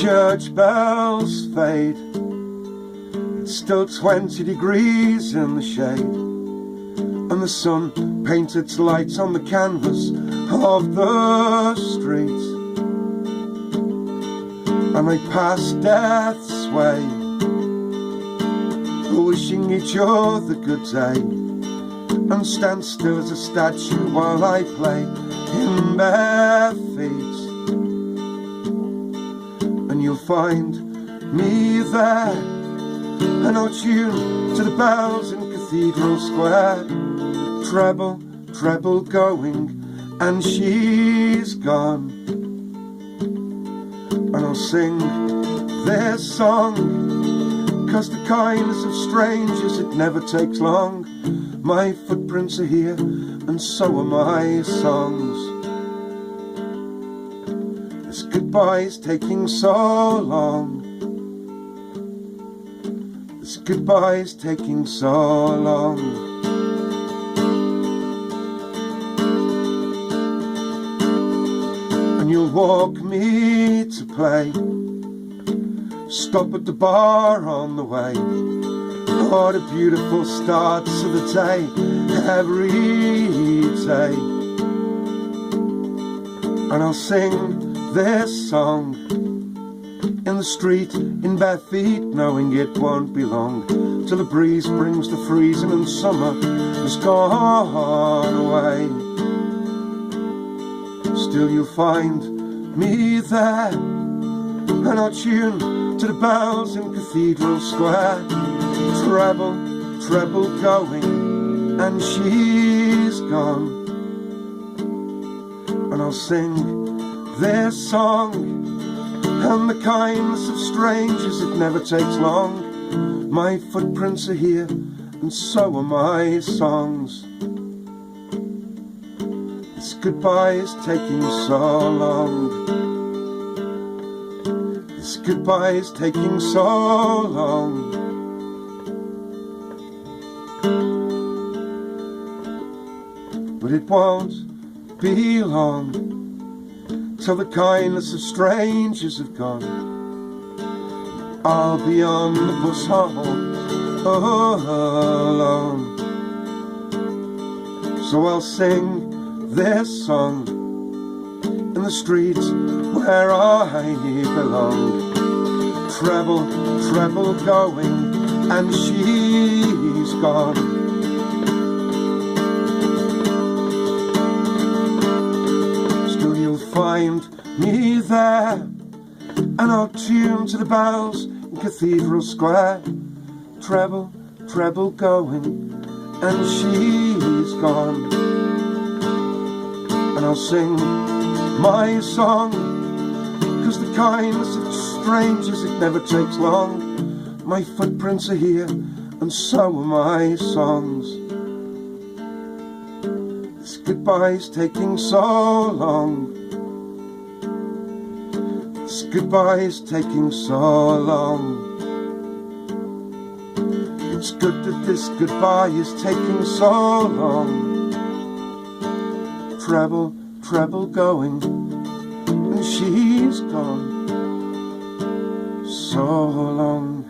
Church bells fade, it's still 20 degrees in the shade, and the sun paints its lights on the canvas of the streets. And I pass death's way, wishing each other good day, and stand still as a statue while I play in bare feet. And you'll find me there, and I'll tune to the bells in Cathedral Square. Treble, treble going, and she's gone. And I'll sing this song, 'cause the kindness of strangers, it never takes long. My footprints are here, and so are my songs. This goodbye's taking so long. This goodbye's taking so long. And you'll walk me to play, stop at the bar on the way. What a beautiful start to the day, every day. And I'll sing this song in the street, in bare feet, knowing it won't be long till the breeze brings the freezing and summer has gone away. Still you'll find me there, and I'll tune to the bells in Cathedral Square. Treble, treble going, and she's gone. And I'll sing this song, and the kindness of strangers, it never takes long. My footprints are here, and so are my songs. This goodbye is taking so long. This goodbye is taking so long. But it won't be long till the kindness of strangers have gone. I'll be on the bus home alone. So I'll sing this song in the streets where I belong. Treble, treble going, and she's gone. Find me there, and I'll tune to the bells in Cathedral Square. Treble, treble going, and she's gone. And I'll sing my song, 'cause the kindness of strangers, it never takes long. My footprints are here, and so are my songs. This goodbye's taking so long. This goodbye's taking so long. It's good that this goodbye is taking so long. Treble, treble going, and she's gone. So long.